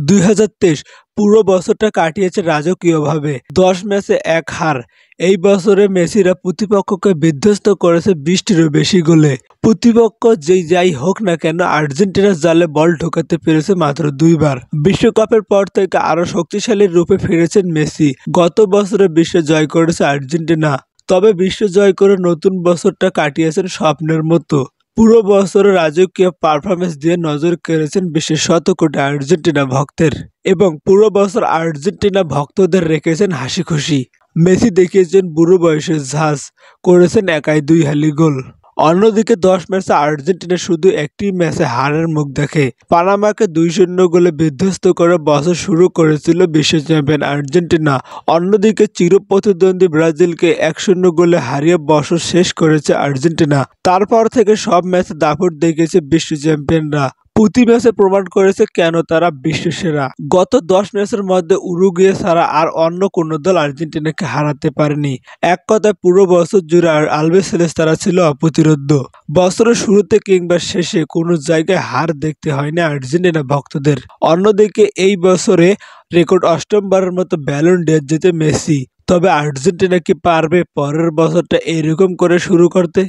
2023 পুরো বছরটা কাটিয়েছে রাজকীয়ভাবে। 10 ম্যাচে 1 হার। এই বছরে মেসিরা প্রতিপক্ষকে বিধ্বস্ত করেছে 20টিরও বেশি গোলে। প্রতিপক্ষ যাই হোক না কেন আর্জেন্টিনার জালে বল ঢোকাতে পেরেছে মাত্র 2 বার। বিশ্বকাপের পর থেকে আরও শক্তিশালী রূপে ফিরেছেন মেসি। গত বছরে বিশ্ব জয় করেছে আর্জেন্টিনা, তবে বিশ্ব জয় করে নতুন বছরটা কাটিয়েছেন স্বপ্নের মতো। পুরো বছরে রাজকীয় পারফরমেন্স দিয়ে নজর কেড়েছেন বিশ্বের শত কোটি আর্জেন্টিনা ভক্তের এবং পুরো বছর আর্জেন্টিনা ভক্তদের রেখেছেন হাসি খুশি। মেসি দেখিয়েছেন বুড়ো বয়সের ঝাঁজ, করেছেন একাই 2 হালি গোল। অন্যদিকে 10 ম্যাচে আর্জেন্টিনা শুধু একটি ম্যাচে হারের মুখ দেখে। পানামাকে 2-0 গোলে বিধ্বস্ত করে বছর শুরু করেছিল বিশ্ব চ্যাম্পিয়ন আর্জেন্টিনা। অন্যদিকে চিরপ্রতিদ্বন্দ্বী ব্রাজিলকে 1-0 গোলে হারিয়ে বছর শেষ করেছে আর্জেন্টিনা। তারপর থেকে সব ম্যাচে দাপট দেখিয়েছে বিশ্ব চ্যাম্পিয়নরা। প্রতি ম্যাচে প্রমাণ করেছে কেন তারা বিশ্বসেরা। গত 10 ম্যাচের মধ্যে উরুগুয়ে ছাড়া আর অন্য কোনো দল আর্জেন্টিনাকে হারাতে পারেনি। এক কথায় পুরো বছর জুড়ে আলবিসেলেস্তারা ছিল অপ্রতিরোধ্য। বছরের শুরুতে কিংবা শেষে কোনো জায়গায় হার দেখতে হয়নি আর্জেন্টিনা ভক্তদের। অন্যদিকে এই বছরে রেকর্ড 8মবারের মতো ব্যালন ডি'র জিতে মেসি। তবে আর্জেন্টিনা কি পারবে পরের বছরটা এরকম করে শুরু করতে?